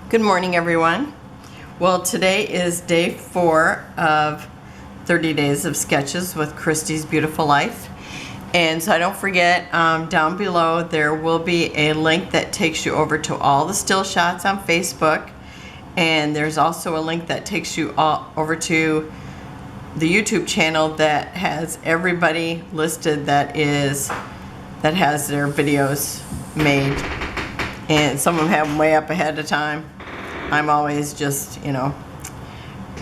Good morning, everyone. Well, today is day 4 of 30 days of sketches with Christy's Beautiful Life. And so don't forget, down below there will be a link that takes you over to all the still shots on Facebook. And there's also a link that takes you all over to the YouTube channel that has everybody listed that has their videos made. And some of them have them way up ahead of time. I'm always just,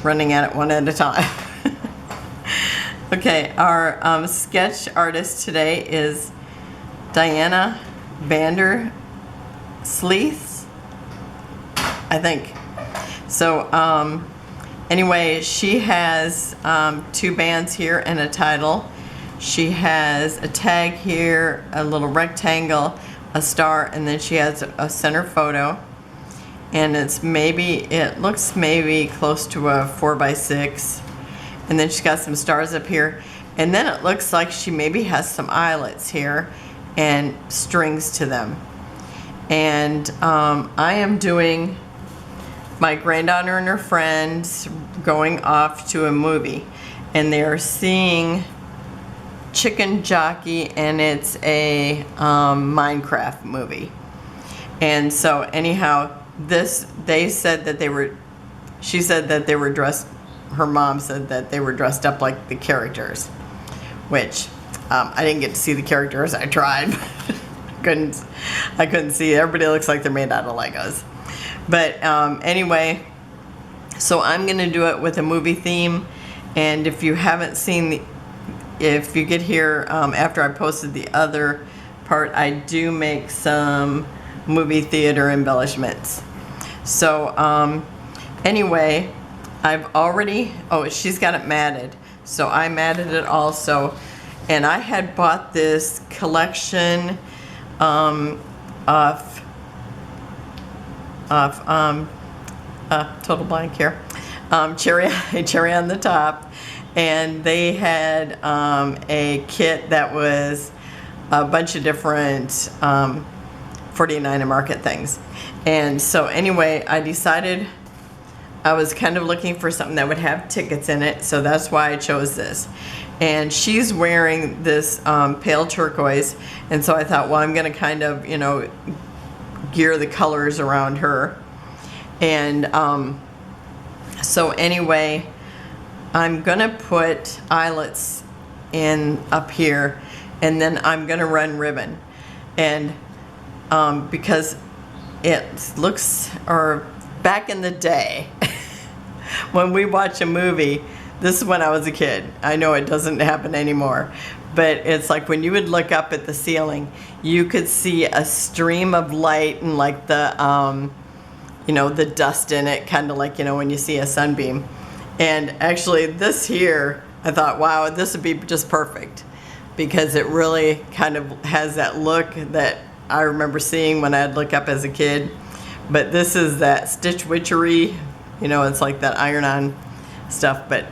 running at it one at a time. Okay, our sketch artist today is Diana Vanderleest, I think. So, anyway, she has 2 bands here and a title. She has a tag here, a little rectangle, a star, and then she has a center photo. And it looks maybe close to a 4x6. And then she's got some stars up here. And then it looks like she maybe has some eyelets here and strings to them. And I am doing my granddaughter and her friends going off to a movie. And they're seeing Chicken Jockey, and it's a Minecraft movie. And so anyhow, she said that they were dressed, her mom said that they were dressed up like the characters, which I didn't get to see the characters. I tried. I couldn't see. Everybody looks like they're made out of Legos. But anyway, so I'm going to do it with a movie theme. And if you haven't seen if you get here after I posted the other part, I do make some movie theater embellishments. So anyway, I've already, she's got it matted, so I matted it also. And I had bought this collection of total blank here, cherry on the top. And they had a kit that was a bunch of different 49 Market things. And so anyway, I decided I was kind of looking for something that would have tickets in it, so that's why I chose this. And she's wearing this pale turquoise, and so I thought, well, I'm going to kind of, gear the colors around her. And so anyway, I'm going to put eyelets in up here, and then I'm going to run ribbon. And because it looks, or back in the day, when we watch a movie, this is when I was a kid. I know it doesn't happen anymore, but it's like when you would look up at the ceiling, you could see a stream of light and like the, the dust in it, kind of like, when you see a sunbeam. And actually this here, I thought, wow, this would be just perfect, because it really kind of has that look that I remember seeing when I'd look up as a kid. But this is that stitch witchery, it's like that iron-on stuff. But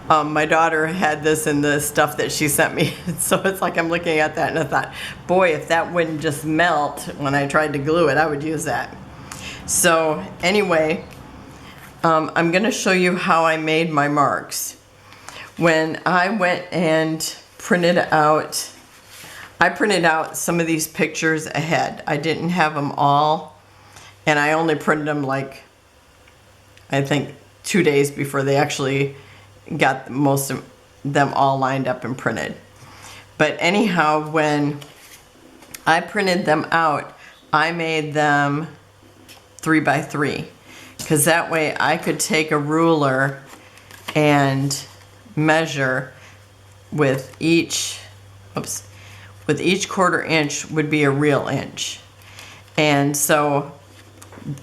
my daughter had this in the stuff that she sent me, so it's like I'm looking at that and I thought, boy, if that wouldn't just melt when I tried to glue it, I would use that. So anyway, I'm going to show you how I made my marks. When I went and printed out some of these pictures ahead. I didn't have them all, and I only printed them like, I think 2 days before they actually got most of them all lined up and printed. But anyhow, when I printed them out, I made them 3x3, because that way I could take a ruler and measure with each, with each 1/4 inch would be a real inch. And so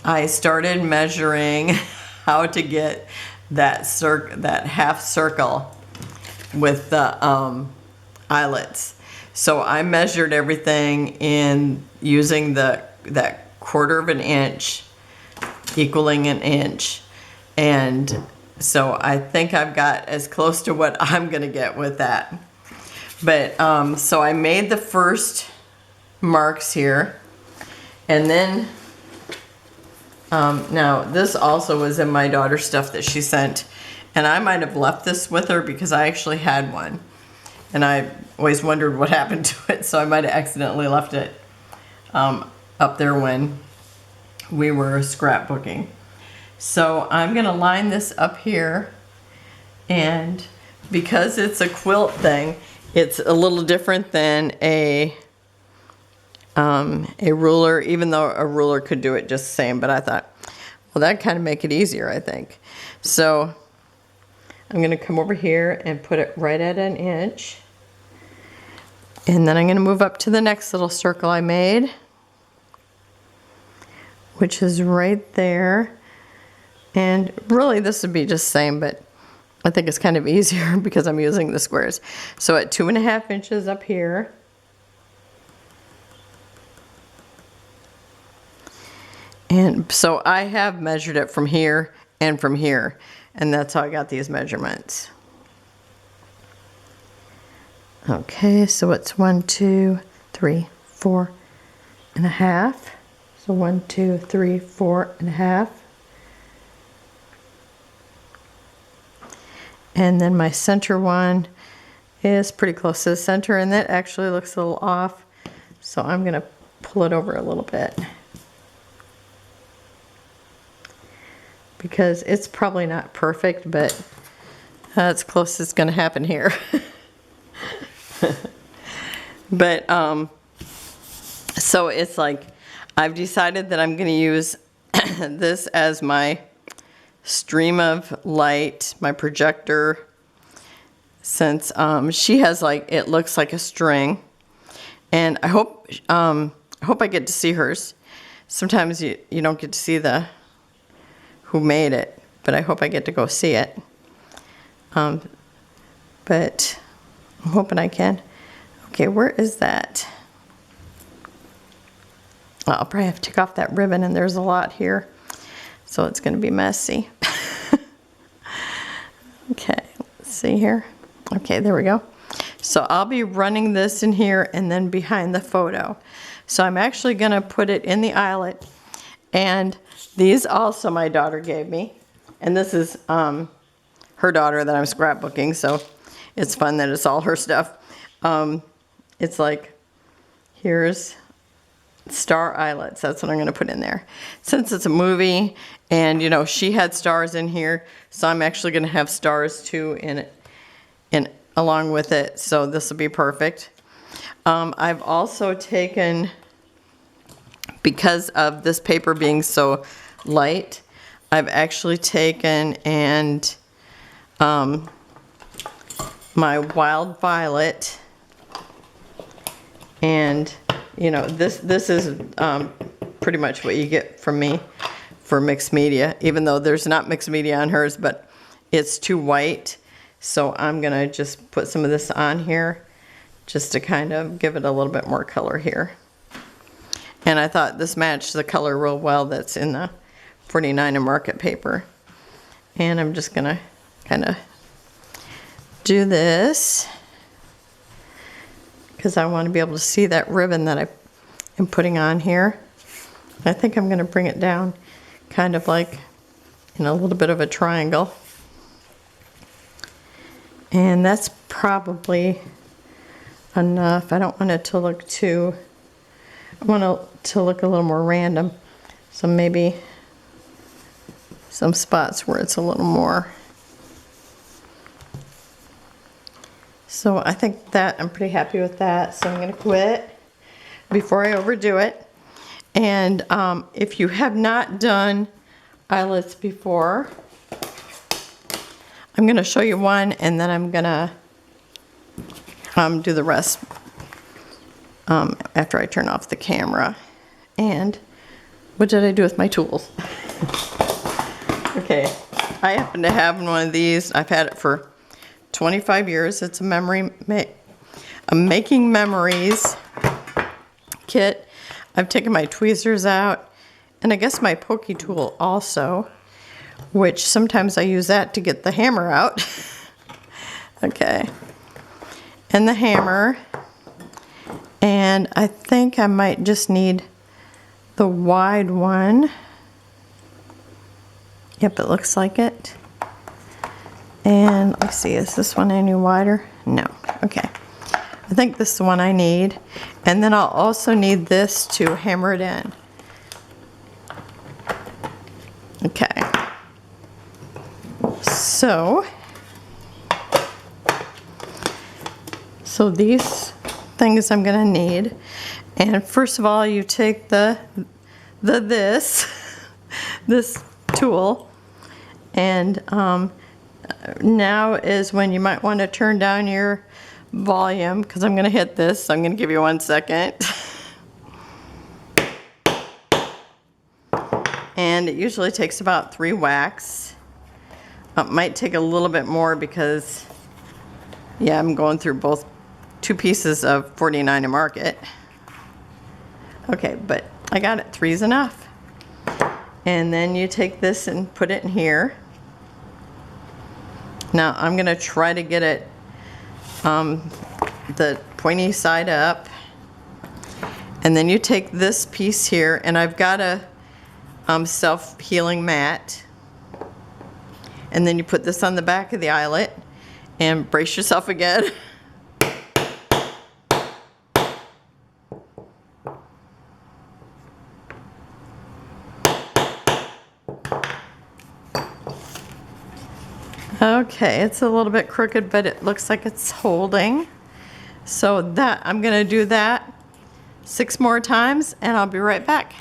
I started measuring how to get that half circle with the eyelets. So I measured everything in using that 1/4 inch equaling an inch. And so I think I've got as close to what I'm gonna get with that. But so I made the first marks here, and then Now, this also was in my daughter's stuff that she sent, and I might have left this with her because I actually had one, and I always wondered what happened to it, so I might have accidentally left it up there when we were scrapbooking. So I'm going to line this up here, and because it's a quilt thing, it's a little different than a ruler, even though a ruler could do it just the same, but I thought, well, that'd kind of make it easier, I think. So I'm going to come over here and put it right at 1 inch. And then I'm going to move up to the next little circle I made, which is right there. And really this would be just the same, but I think it's kind of easier because I'm using the squares. So at 2.5 inches up here, and so I have measured it from here and from here, and that's how I got these measurements. Okay, so it's 1, 2, 3, 4.5. So 1, 2, 3, 4.5. And then my center one is pretty close to the center, and that actually looks a little off. So I'm going to pull it over a little bit, because it's probably not perfect, but that's close as it's going to happen here. But so it's like I've decided that I'm going to use this as my stream of light, my projector, since she has, like, it looks like a string, and I hope I get to see hers. Sometimes you don't get to see who made it, but I hope I get to go see it. But I'm hoping I can. Okay, where is that? I'll probably have to take off that ribbon, and there's a lot here, so it's going to be messy. Okay, let's see here. Okay, there we go. So I'll be running this in here and then behind the photo. So I'm actually going to put it in the eyelet, and these also my daughter gave me, and this is her daughter that I'm scrapbooking, so it's fun that it's all her stuff. It's like, here's star eyelets. That's what I'm going to put in there. Since it's a movie, and you know, she had stars in here, so I'm actually going to have stars too in along with it, so this will be perfect. I've also taken, because of this paper being so light, I've actually taken and my wild violet, and you know, this is pretty much what you get from me for mixed media, even though there's not mixed media on hers, but it's too white, so I'm gonna just put some of this on here just to kind of give it a little bit more color here. And I thought this matched the color real well that's in the 49 and Market paper. And I'm just gonna kind of do this because I want to be able to see that ribbon that I am putting on here. I think I'm going to bring it down kind of like in a little bit of a triangle. And that's probably enough. I don't want it to look too, I want it to look a little more random. So maybe some spots where it's a little more. So I think that I'm pretty happy with that. So I'm going to quit before I overdo it. And if you have not done eyelets before, I'm going to show you one, and then I'm going to do the rest after I turn off the camera. And what did I do with my tools? Okay, I happen to have one of these. I've had it for 25 years. It's a making memories kit. I've taken my tweezers out, and I guess my pokey tool also, which sometimes I use that to get the hammer out. Okay, and the hammer, and I think I might just need the wide one. Yep, it looks like it. And let's see, is this one any wider? No. Okay. I think this is the one I need. And then I'll also need this to hammer it in. Okay. So these things I'm gonna need. And first of all, you take this tool, and now is when you might want to turn down your volume, because I'm going to hit this, so I'm going to give you 1 second. And it usually takes about 3 whacks. It might take a little bit more because, yeah, I'm going through both 2 pieces of 49 to market. Okay, but I got it. 3's enough. And then you take this and put it in here. Now I'm going to try to get it the pointy side up. And then you take this piece here, and I've got a self-healing mat. And then you put this on the back of the eyelet and brace yourself again. Okay, it's a little bit crooked, but it looks like it's holding. So that I'm gonna do that 6 more times, and I'll be right back.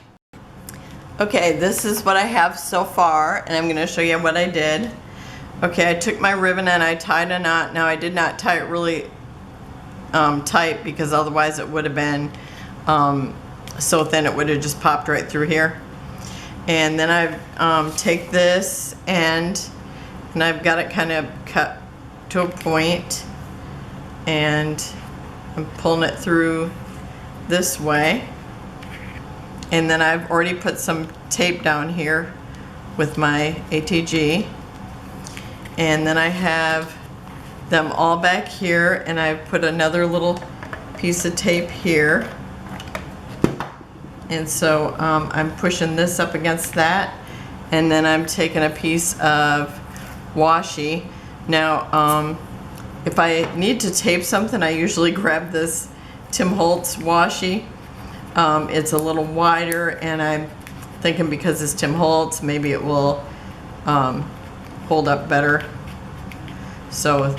Okay, this is what I have so far, and I'm gonna show you what I did. Okay, I took my ribbon and I tied a knot. Now I did not tie it really tight, because otherwise it would have been so thin it would have just popped right through here. And then I take this and I've got it kind of cut to a point, and I'm pulling it through this way. And then I've already put some tape down here with my ATG. And then I have them all back here, and I've put another little piece of tape here. And so I'm pushing this up against that, and then I'm taking a piece of washi. Now if I need to tape something, I usually grab this Tim Holtz washi. It's a little wider, and I'm thinking because it's Tim Holtz, maybe it will hold up better. So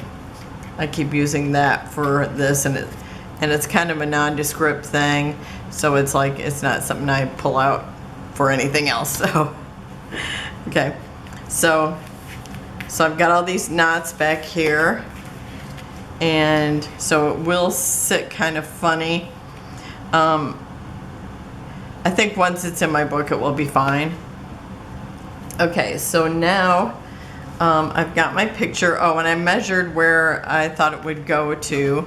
I keep using that for this, and it's kind of a nondescript thing, so it's like it's not something I pull out for anything else. So okay, so I've got all these knots back here, and so it will sit kind of funny. I think once it's in my book it will be fine. Okay, so now I've got my picture. Oh, and I measured where I thought it would go to,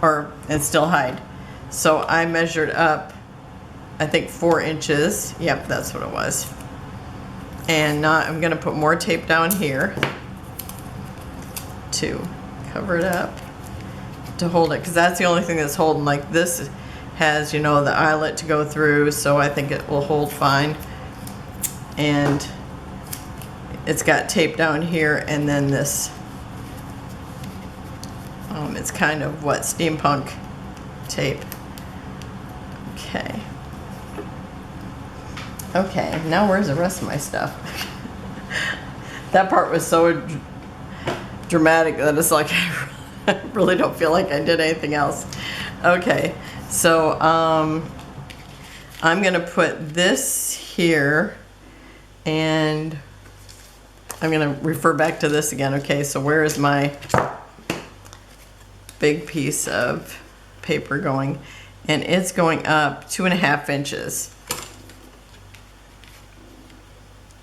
and still hide. So I measured up, I think 4 inches. Yep, that's what it was. And now I'm gonna put more tape down here to cover it up, to hold it, because that's the only thing that's holding. Like this has, you know, the eyelet to go through, so I think it will hold fine. And it's got tape down here, and then this, it's kind of what, steampunk tape. Okay. Okay, now where's the rest of my stuff? That part was so dramatic that it's like I really don't feel like I did anything else. Okay, so I'm gonna put this here, and I'm gonna refer back to this again. Okay, so where is my big piece of paper going? And it's going up 2.5 inches.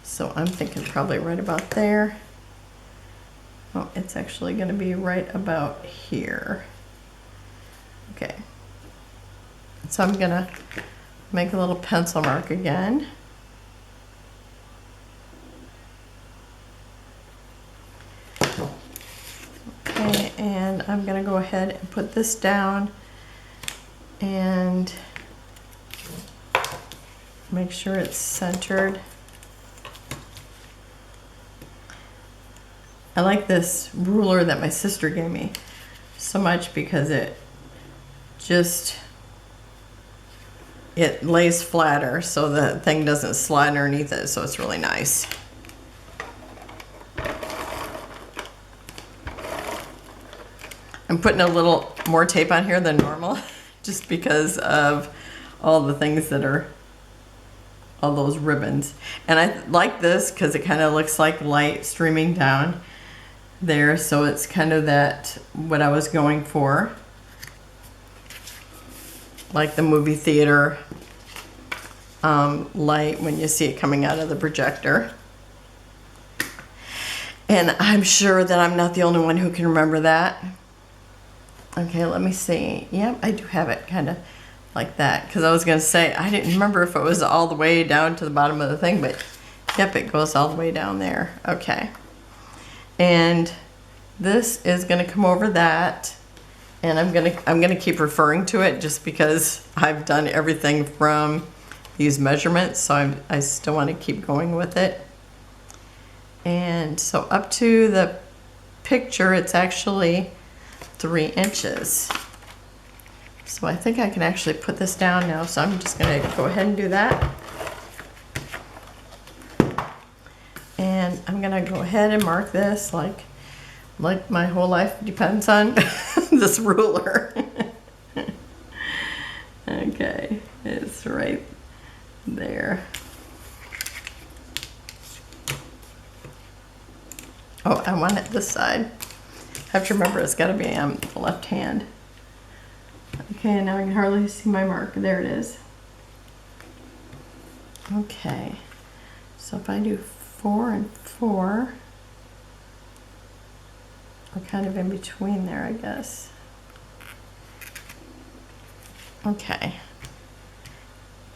So I'm thinking probably right about there. Oh, it's actually gonna be right about here. Okay. So I'm gonna make a little pencil mark again. Okay, and I'm gonna go ahead and put this down and make sure it's centered. I like this ruler that my sister gave me so much because it lays flatter so the thing doesn't slide underneath it, so it's really nice. I'm putting a little more tape on here than normal just because of all the things that are, all those ribbons. And I like this because it kind of looks like light streaming down there, so it's kind of that, what I was going for, like the movie theater light when you see it coming out of the projector. And I'm sure that I'm not the only one who can remember that. Okay, let me see. Yep, I do have it kind of like that, because I was going to say, I didn't remember if it was all the way down to the bottom of the thing, but yep, it goes all the way down there. Okay. And this is going to come over that, and I'm going to keep referring to it just because I've done everything from these measurements, so I still want to keep going with it. And so up to the picture, it's actually 3 inches. So I think I can actually put this down now, so I'm just going to go ahead and do that. And I'm going to go ahead and mark this like my whole life depends on this ruler. Okay, it's right there. Oh, I want it this side. I have to remember it's got to be on the left hand. Okay, now I can hardly see my mark. There it is. Okay, so if I do 4 and 4, we're kind of in between there, I guess. Okay.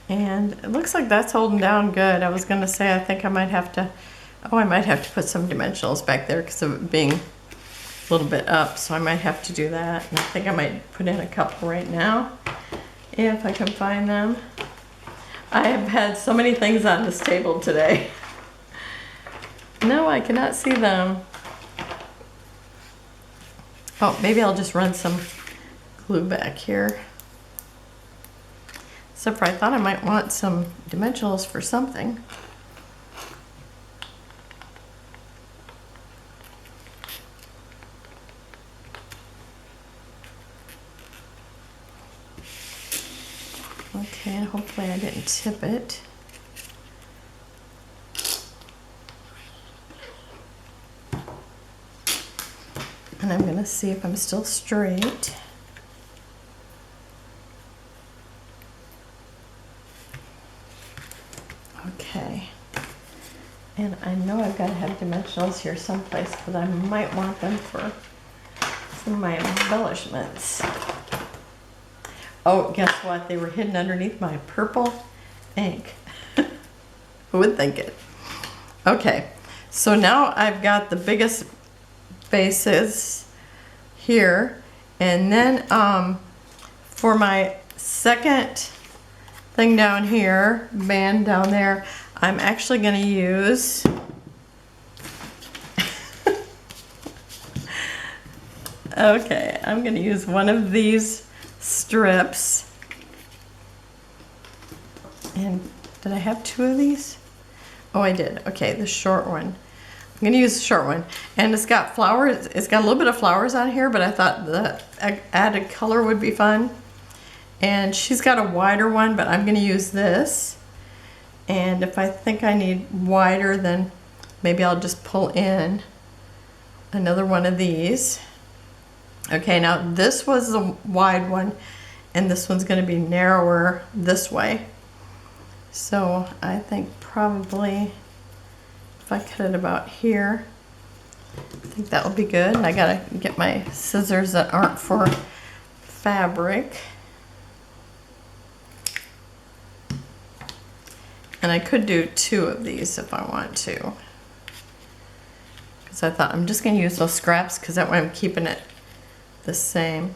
And it looks like that's holding down good. I was going to say I think I might have to, I might have to put some dimensionals back there because of it being a little bit up, so I might have to do that. And I think I might put in a couple right now if I can find them. I have had so many things on this table today. No, I cannot see them. Oh, maybe I'll just run some glue back here. Except for I thought I might want some dimensionals for something. Okay, and hopefully I didn't tip it. And I'm going to see if I'm still straight. Okay. And I know I've got to have dimensionals here someplace, but I might want them for some of my embellishments. Oh, guess what? They were hidden underneath my purple ink. Who would think it? Okay, so now I've got the biggest bases here, and then for my second thing down here, band down there, I'm actually going to use okay, I'm going to use one of these strips. And did I have 2 of these? Oh, I did. Okay, the short one. I'm going to use the short one. And it's got flowers. It's got a little bit of flowers on here, but I thought the added color would be fun. And she's got a wider one, but I'm going to use this. And if I think I need wider, then maybe I'll just pull in another one of these. Okay, now this was the wide one, and this one's going to be narrower this way. So I think probably if I cut it about here, I think that will be good. And I got to get my scissors that aren't for fabric. And I could do 2 of these if I want to. Because I thought I'm just going to use those scraps because that way I'm keeping it the same.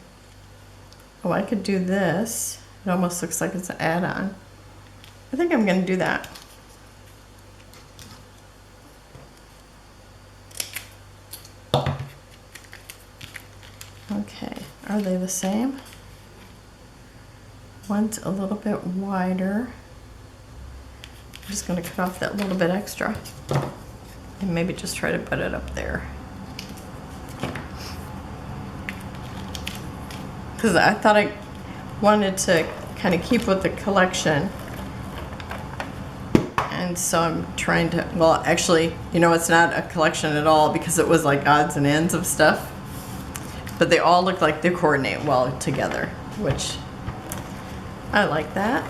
Oh, I could do this. It almost looks like it's an add-on. I think I'm going to do that. Okay, are they the same? One's a little bit wider. I'm just going to cut off that little bit extra and maybe just try to put it up there. Because I thought I wanted to kind of keep with the collection. And so I'm trying to, well, actually, you know, it's not a collection at all because it was like odds and ends of stuff. But they all look like they coordinate well together, which I like that.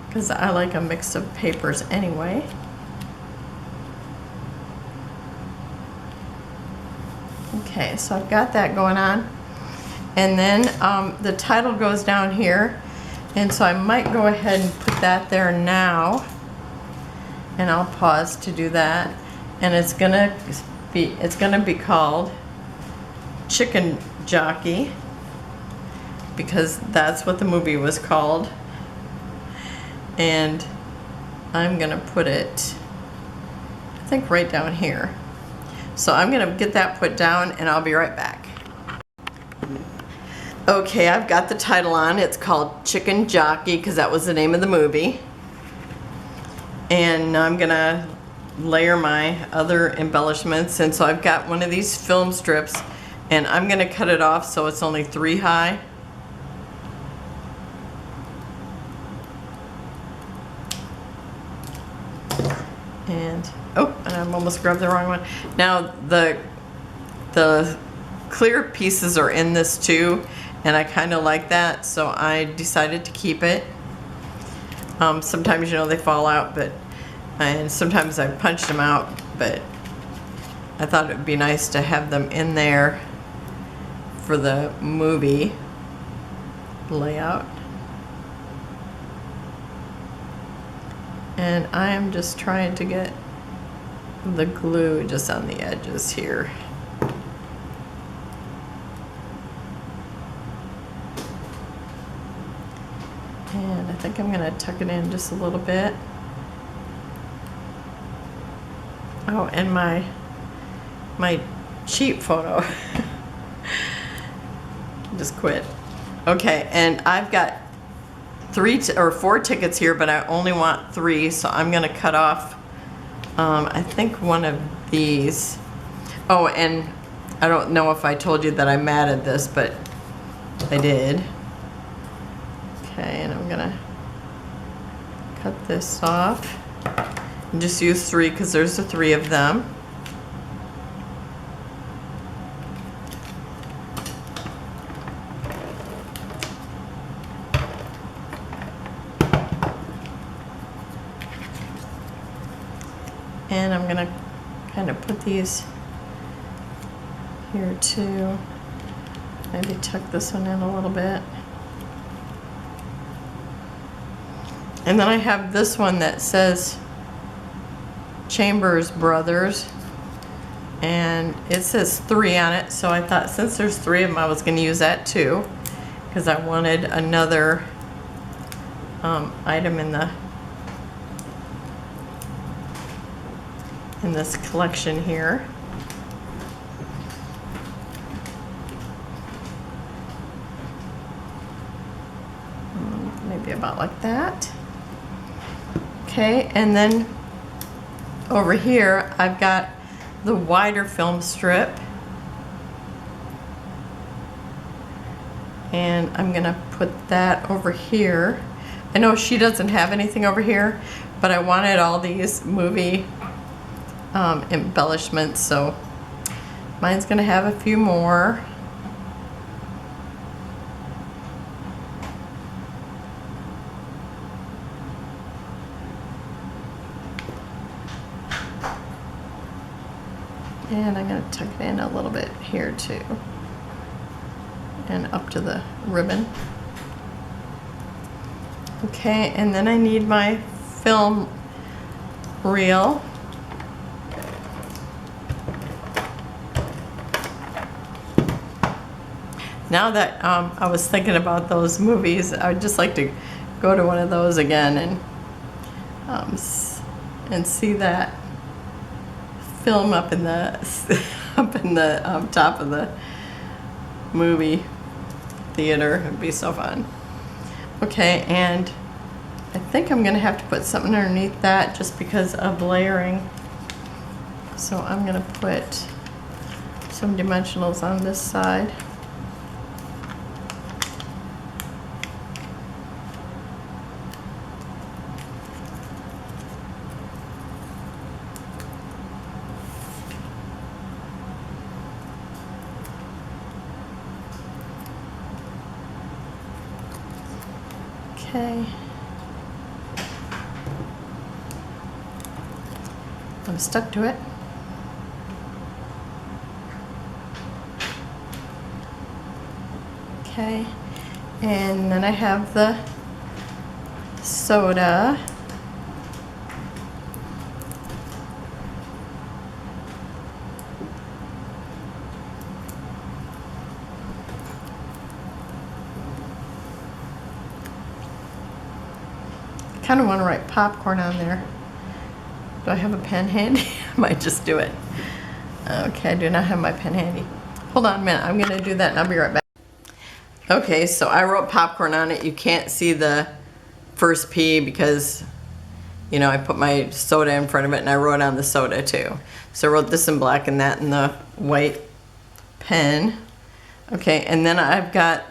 Because I like a mix of papers anyway. Okay, so I've got that going on. And then the title goes down here. And so I might go ahead and put that there now. And I'll pause to do that. And it's gonna be called Chicken Jockey, because that's what the movie was called. And I'm gonna put it, I think, right down here. So I'm gonna get that put down and I'll be right back. Okay, I've got the title on. It's called Chicken Jockey because that was the name of the movie. And I'm gonna layer my other embellishments. And so I've got one of these film strips and I'm gonna cut it off so it's only 3 high. And, oh, and I'm almost grabbed the wrong one. Now the clear pieces are in this too, and I kind of like that, so I decided to keep it. Sometimes, you know, they fall out, and sometimes I punched them out, but I thought it would be nice to have them in there for the movie layout. And I am just trying to get the glue just on the edges here. And I think I'm gonna tuck it in just a little bit. Oh, and my cheap photo just quit. Okay, and I've got 3 or 4 tickets here, but I only want 3, so I'm gonna cut off I think one of these. Oh, and I don't know if I told you that I matted this, but I did. Okay, and I'm gonna cut this off and just use 3 because there's the 3 of them. And I'm gonna kind of put these here too. Maybe tuck this one in a little bit. And then I have this one that says Chambers Brothers, and it says 3 on it, so I thought since there's 3 of them I was going to use that too, because I wanted another item in this collection here. Maybe about like that. Okay, and then over here I've got the wider film strip, and I'm gonna put that over here. I know she doesn't have anything over here, but I wanted all these movie embellishments, so mine's gonna have a few more. And I'm going to tuck it in a little bit here too. And up to the ribbon. Okay, and then I need my film reel. Now that I was thinking about those movies, I would just like to go to one of those again and see that film up in the top of the movie theater. It'd be so fun. Okay, and I think I'm gonna have to put something underneath that just because of layering. So I'm gonna put some dimensionals on this side. Okay. I'm stuck to it. Okay. And then I have the soda. I kind of want to write popcorn on there. Do I have a pen handy? I might just do it. Okay, I do not have my pen handy. Hold on a minute, I'm gonna do that and I'll be right back. Okay, so I wrote popcorn on it. You can't see the first P because, you know, I put my soda in front of it and I wrote on the soda too. So I wrote this in black and that in the white pen. Okay, and then I've got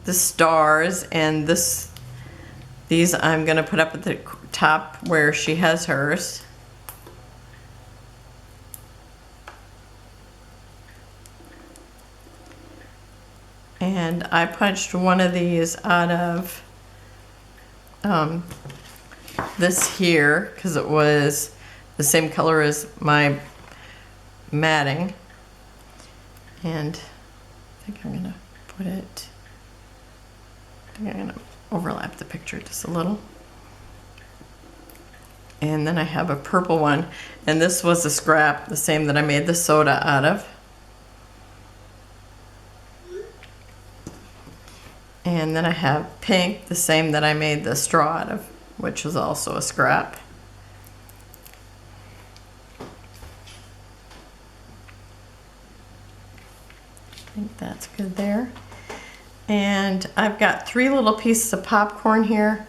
the stars, and these I'm gonna put up at the top where she has hers. And I punched one of these out of this here because it was the same color as my matting. And I think I'm gonna put it, I think I'm gonna overlap the picture just a little. And then I have a purple one, and this was a scrap, the same that I made the soda out of. And then I have pink, the same that I made the straw out of, which was also a scrap. I think that's good there. And I've got 3 little pieces of popcorn here,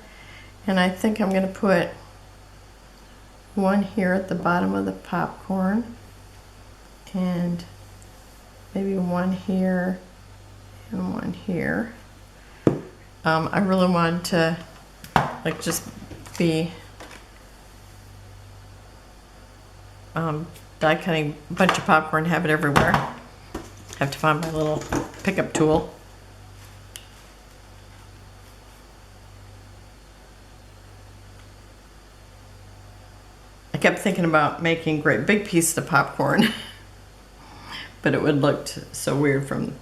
and I think I'm gonna put one here at the bottom of the popcorn, and maybe one here and one here. I really wanted to like just be die cutting a bunch of popcorn, have it everywhere. Have to find my little pickup tool. I kept thinking about making great big pieces of popcorn, but it would look so weird from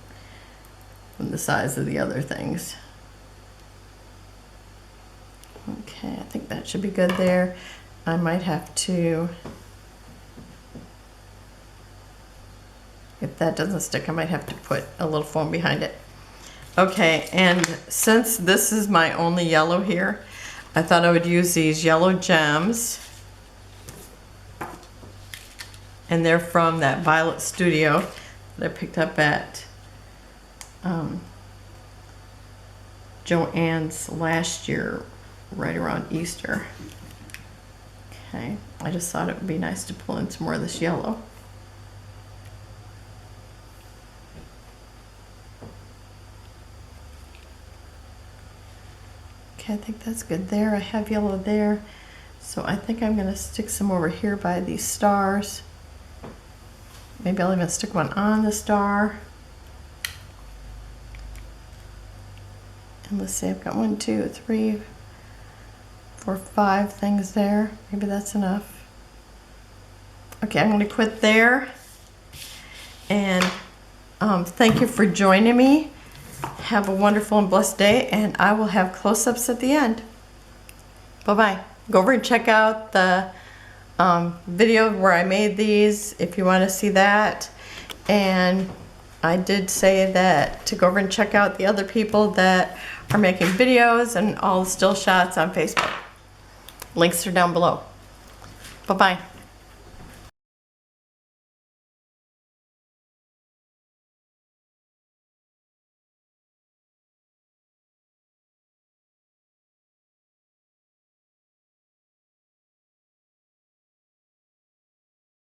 the size of the other things. Okay, I think that should be good there. I might have to, if that doesn't stick, I might have to put a little foam behind it. Okay, and since this is my only yellow here, I thought I would use these yellow gems. And they're from that Violet Studio that I picked up at Joann's last year, right around Easter. Okay, I just thought it would be nice to pull in some more of this yellow. Okay, I think that's good there. I have yellow there. So I think I'm gonna stick some over here by these stars. Maybe I'll even stick one on the star. And let's see, I've got 1, 2, 3, 4, 5 things there. Maybe that's enough. Okay, I'm gonna quit there. And thank you for joining me. Have a wonderful and blessed day, and I will have close-ups at the end. Bye-bye. Go over and check out the video where I made these if you want to see that. And I did say that to go over and check out the other people that are making videos and all the still shots on Facebook. Links are down below. Bye-bye.